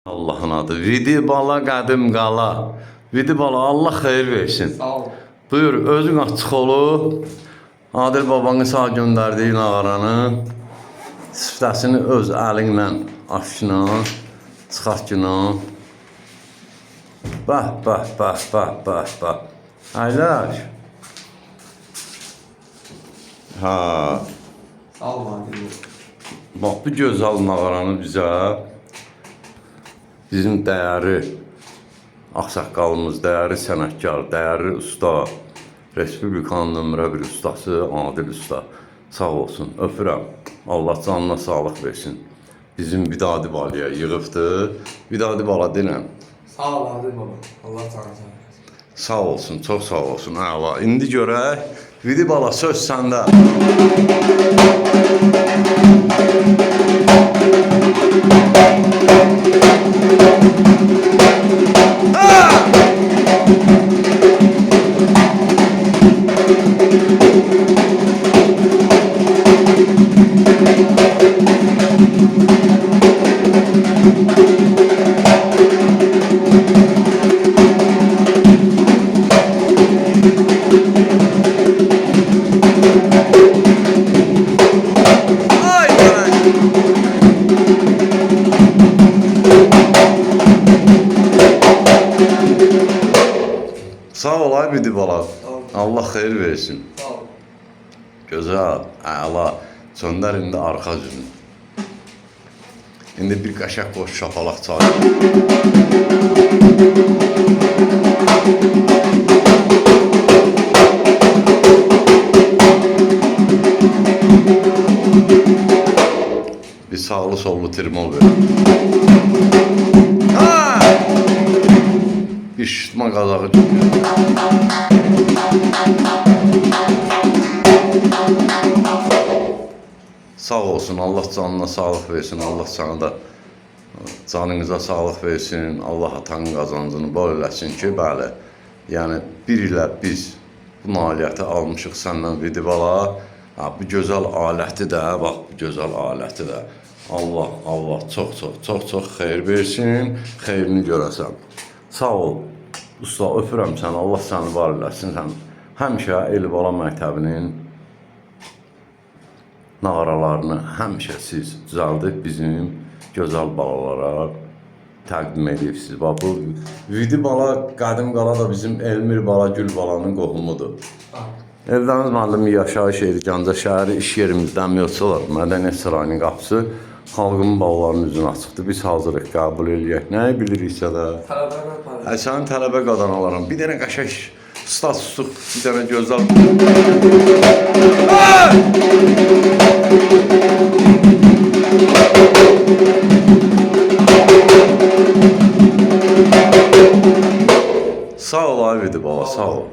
Allah'ın adı. Vidi bala qədim qala. Vidi bala Allah xeyir versin. Sağ ol. Buyur özün açıq olu. Adil babanı sağ göndərdiyi nağaranı siftəsini öz əlinlə aşına, çıxartına. Bax. Aylaş. Ha. Sağ ol Adil. Bax bu gözəl nağaranı bizə bizim dəyərli ağsaqqalımız, dəyərli sənətkar, dəyərli usta, Respublikanın nömrə 1 ustası Adil usta sağ olsun, öpürəm. Allah canına sağlıq versin. Bizim Vidadi balaya yığıbdı. Vidadi bala dinəm. Sağ ol Adil baba. Allah canına sağ olsun. Sağ olsun, çox sağ olsun. Əla. İndi görək. Vidi bala söz səndə. Sağ ol ay Vidi bala. Allah xeyir versin. Sağ ol. Gözəl, əla. Söndər indi arxa yüzünü. İndi bir qəşəng qoş şapalaq çalır. Bir sağlı sollu trimol ver. Bir şutma qazağı çıkıyor. Sağ olsun, Allah canına sağlıq versin, Allah sana da canınıza sağlıq versin, Allah atanın qazancını bol eləsin ki, bəli, yəni bir ilə biz bu nailiyyəti almışıq səndən Vidi bala, bu gözəl aləti də, bax bu gözəl aləti də, Allah çox xeyir versin, xeyrini görəsən. Sağ ol, usta, öpürəm səni, Allah səni var eləsin, sən həmişə Elibala məktəbinin nağaralarını həmişə siz düzəldib bizim gözəl balalara təqdim edirsiniz. Bax, bu Vidi bala, qədim qala da bizim Elmir bala, Gül balanın qohumudur. Eldəniz müəllimi yaşayış yeri, Gəncə şəhəri iş yerimizdən Mövçular, Mədəniyyət Sarayının qapısı xalqımın balalarının üzünə açıqdır. Biz hazırıq, qəbul eləyək. Nəyi biliriksə də. Sənin tələbə qadanalarım. Bir dənə qəşək statusluk, bir dənə gözəl. Sağ ol ay Vidi baba, sağ ol.